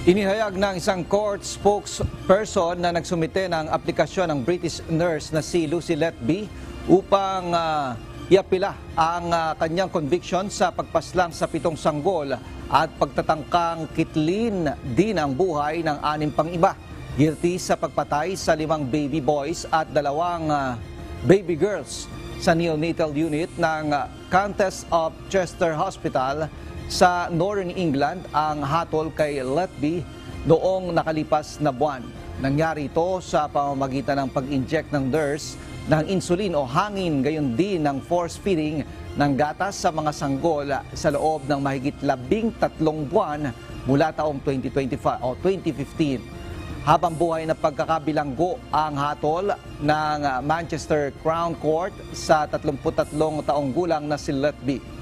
Inihayag ng isang court spokesperson na nagsumite ng aplikasyon ng British nurse na si Lucy Letby upang iapila ang kanyang conviction sa pagpaslang sa 7 sanggol at pagtatangkang kitlin din ang buhay ng 6 pang iba. Guilty sa pagpatay sa 5 baby boys at 2 baby girls sa neonatal unit ng Countess of Chester Hospital sa Northern England ang hatol kay Letby noong nakalipas na buwan. Nangyari ito sa pamamagitan ng pag-inject ng nurse ng insulin o hangin, gayon din ng force feeding ng gatas sa mga sanggol sa loob ng mahigit 13 buwan mula taong 2025 o 2015. Habang buhay na pagkakabilanggo ang hatol ng Manchester Crown Court sa 33 taong gulang na si Letby.